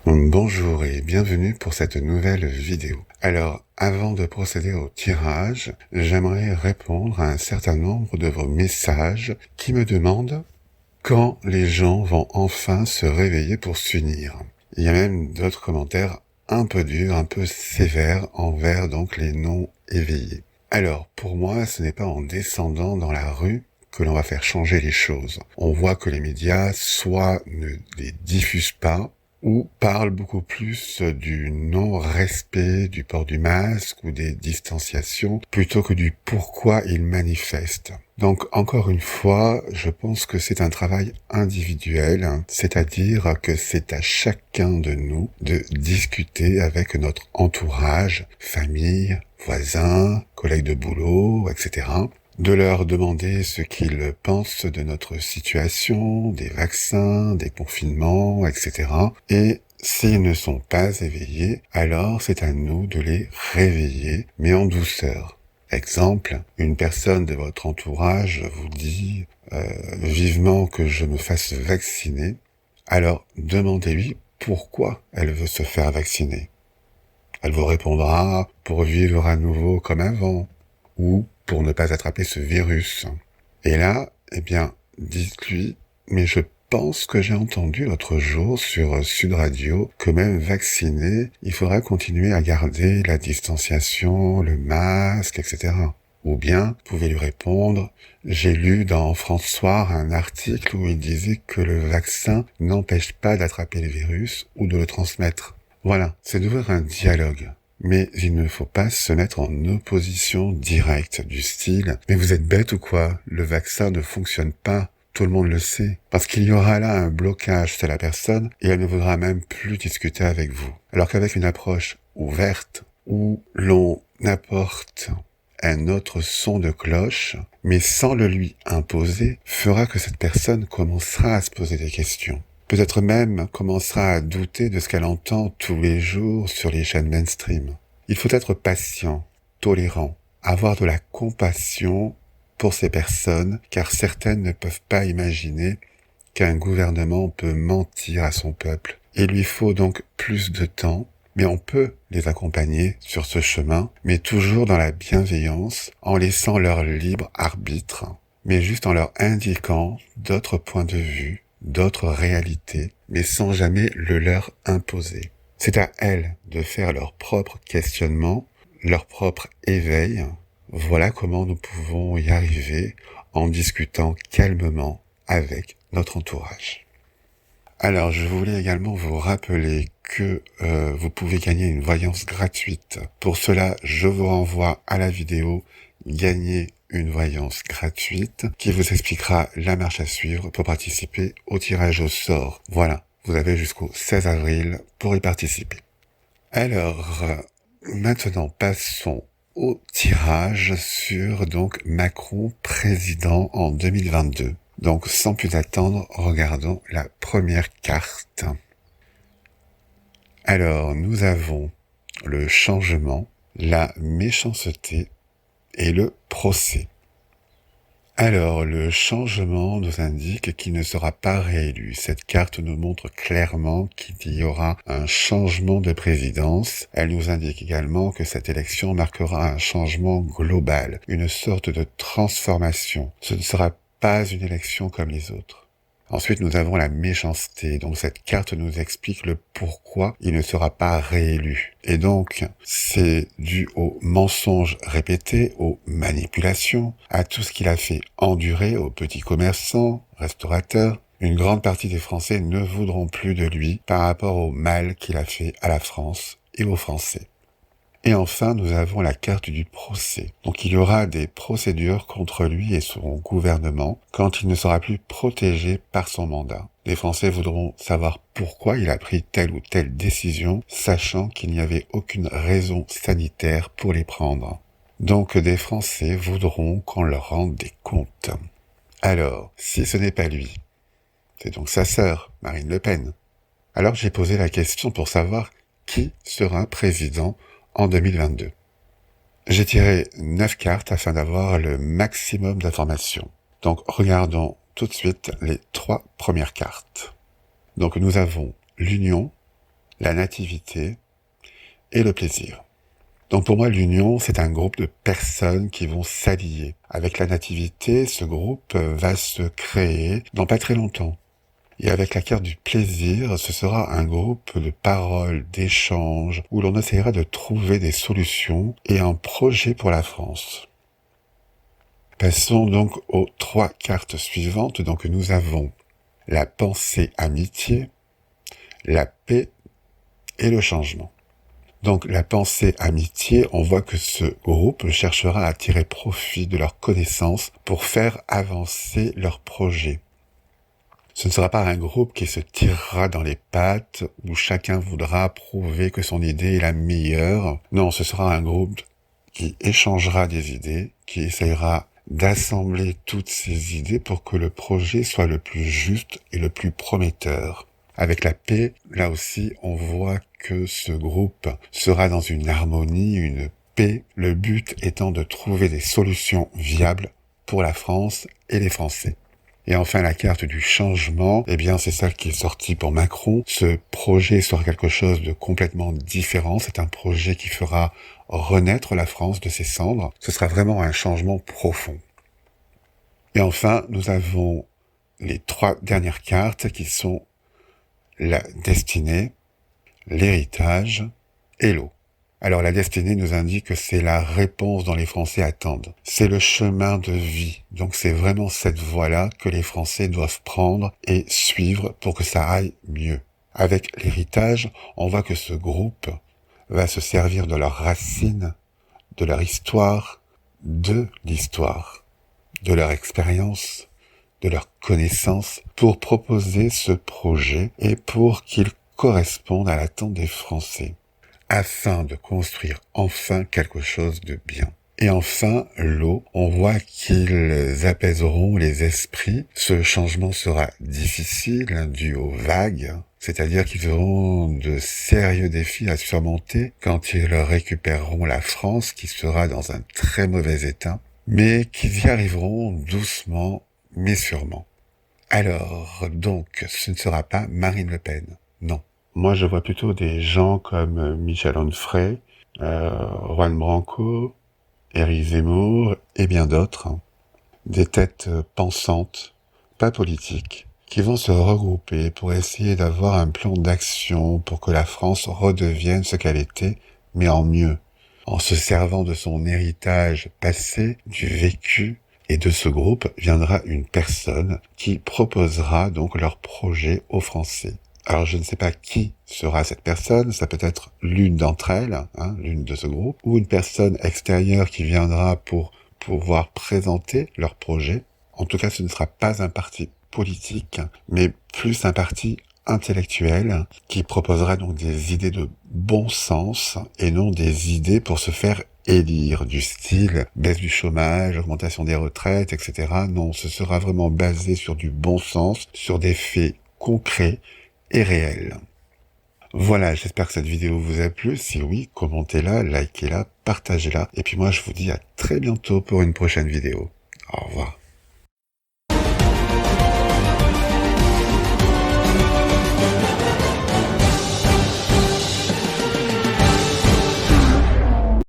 Bonjour et bienvenue pour cette nouvelle vidéo. Alors, avant de procéder au tirage, j'aimerais répondre à un certain nombre de vos messages qui me demandent quand les gens vont enfin se réveiller pour s'unir. Il y a même d'autres commentaires un peu durs, un peu sévères envers donc les non-éveillés. Alors, pour moi, ce n'est pas en descendant dans la rue que l'on va faire changer les choses. On voit que les médias soit ne les diffusent pas, ou parlent beaucoup plus du non-respect du port du masque ou des distanciations, plutôt que du pourquoi ils manifestent. Donc, encore une fois, je pense que c'est un travail individuel, c'est-à-dire que c'est à chacun de nous de discuter avec notre entourage, famille, voisins, collègues de boulot, etc., de leur demander ce qu'ils pensent de notre situation, des vaccins, des confinements, etc. Et s'ils ne sont pas éveillés, alors c'est à nous de les réveiller, mais en douceur. Exemple, une personne de votre entourage vous dit vivement que je me fasse vacciner, alors demandez-lui pourquoi elle veut se faire vacciner. Elle vous répondra pour vivre à nouveau comme avant, ou pour ne pas attraper ce virus. Et là, dites-lui, mais je pense que j'ai entendu l'autre jour sur Sud Radio que même vacciné, il faudra continuer à garder la distanciation, le masque, etc. Ou bien, vous pouvez lui répondre, j'ai lu dans François un article où il disait que le vaccin n'empêche pas d'attraper le virus ou de le transmettre. Voilà, c'est d'ouvrir un dialogue. Mais il ne faut pas se mettre en opposition directe du style « Mais vous êtes bête ou quoi? Le vaccin ne fonctionne pas. Tout le monde le sait. » Parce qu'il y aura là un blocage chez la personne et elle ne voudra même plus discuter avec vous. Alors qu'avec une approche ouverte où l'on apporte un autre son de cloche, mais sans le lui imposer, fera que cette personne commencera à se poser des questions. Peut-être même commencera à douter de ce qu'elle entend tous les jours sur les chaînes mainstream. Il faut être patient, tolérant, avoir de la compassion pour ces personnes, car certaines ne peuvent pas imaginer qu'un gouvernement peut mentir à son peuple. Il lui faut donc plus de temps, mais on peut les accompagner sur ce chemin, mais toujours dans la bienveillance, en laissant leur libre arbitre, mais juste en leur indiquant d'autres points de vue, d'autres réalités, mais sans jamais le leur imposer. C'est à elles de faire leur propre questionnement, leur propre éveil. Voilà comment nous pouvons y arriver en discutant calmement avec notre entourage. Alors, je voulais également vous rappeler que vous pouvez gagner une voyance gratuite. Pour cela, je vous renvoie à la vidéo « Gagner une voyance gratuite » qui vous expliquera la marche à suivre pour participer au tirage au sort. Voilà, vous avez jusqu'au 16 avril pour y participer. Alors, maintenant passons au tirage sur donc Macron président en 2022. Donc, sans plus attendre, regardons la première carte. Alors, nous avons le changement, la méchanceté et le procès. Alors, le changement nous indique qu'il ne sera pas réélu. Cette carte nous montre clairement qu'il y aura un changement de présidence. Elle nous indique également que cette élection marquera un changement global, une sorte de transformation. Ce ne sera pas une élection comme les autres. Ensuite, nous avons la méchanceté. Donc, cette carte nous explique le pourquoi il ne sera pas réélu. Et donc, c'est dû aux mensonges répétés, aux manipulations, à tout ce qu'il a fait endurer aux petits commerçants, restaurateurs. Une grande partie des Français ne voudront plus de lui par rapport au mal qu'il a fait à la France et aux Français. Et enfin, nous avons la carte du procès. Donc il y aura des procédures contre lui et son gouvernement quand il ne sera plus protégé par son mandat. Les Français voudront savoir pourquoi il a pris telle ou telle décision, sachant qu'il n'y avait aucune raison sanitaire pour les prendre. Donc des Français voudront qu'on leur rende des comptes. Alors, si ce n'est pas lui, c'est donc sa sœur, Marine Le Pen. Alors j'ai posé la question pour savoir qui sera président en 2022. J'ai tiré 9 cartes afin d'avoir le maximum d'informations. Donc regardons tout de suite les 3 premières cartes. Donc nous avons l'union, la nativité et le plaisir. Donc pour moi, l'union, c'est un groupe de personnes qui vont s'allier. Avec la nativité, ce groupe va se créer dans pas très longtemps. Et avec la carte du plaisir, ce sera un groupe de paroles, d'échanges, où l'on essaiera de trouver des solutions et un projet pour la France. Passons donc aux 3 cartes suivantes. Donc nous avons la pensée amitié, la paix et le changement. Donc la pensée amitié, on voit que ce groupe cherchera à tirer profit de leurs connaissances pour faire avancer leurs projets. Ce ne sera pas un groupe qui se tirera dans les pattes, où chacun voudra prouver que son idée est la meilleure. Non, ce sera un groupe qui échangera des idées, qui essayera d'assembler toutes ces idées pour que le projet soit le plus juste et le plus prometteur. Avec la paix, là aussi, on voit que ce groupe sera dans une harmonie, une paix, le but étant de trouver des solutions viables pour la France et les Français. Et enfin, la carte du changement, eh bien, c'est celle qui est sortie pour Macron. Ce projet sera quelque chose de complètement différent. C'est un projet qui fera renaître la France de ses cendres. Ce sera vraiment un changement profond. Et enfin, nous avons les 3 dernières cartes qui sont la destinée, l'héritage et l'eau. Alors la destinée nous indique que c'est la réponse dont les Français attendent. C'est le chemin de vie. Donc c'est vraiment cette voie-là que les Français doivent prendre et suivre pour que ça aille mieux. Avec l'héritage, on voit que ce groupe va se servir de leurs racines, de leur histoire, de l'histoire, de leur expérience, de leur connaissance pour proposer ce projet et pour qu'il corresponde à l'attente des Français, afin de construire enfin quelque chose de bien. Et enfin, l'eau, on voit qu'ils apaiseront les esprits. Ce changement sera difficile, dû aux vagues, c'est-à-dire qu'ils auront de sérieux défis à surmonter quand ils récupéreront la France, qui sera dans un très mauvais état, mais qu'ils y arriveront doucement, mais sûrement. Alors, donc, ce ne sera pas Marine Le Pen, non. Moi, je vois plutôt des gens comme Michel Onfray, Juan Branco, Éric Zemmour et bien d'autres, des têtes pensantes, pas politiques, qui vont se regrouper pour essayer d'avoir un plan d'action pour que la France redevienne ce qu'elle était, mais en mieux, en se servant de son héritage passé, du vécu, et de ce groupe viendra une personne qui proposera donc leur projet aux Français. Alors je ne sais pas qui sera cette personne, ça peut être l'une d'entre elles, l'une de ce groupe, ou une personne extérieure qui viendra pour pouvoir présenter leur projet. En tout cas, ce ne sera pas un parti politique, mais plus un parti intellectuel qui proposera donc des idées de bon sens et non des idées pour se faire élire, du style baisse du chômage, augmentation des retraites, etc. Non, ce sera vraiment basé sur du bon sens, sur des faits concrets et réel. Voilà, j'espère que cette vidéo vous a plu. Si oui, commentez-la, likez-la, partagez-la. Et puis moi, je vous dis à très bientôt pour une prochaine vidéo. Au revoir.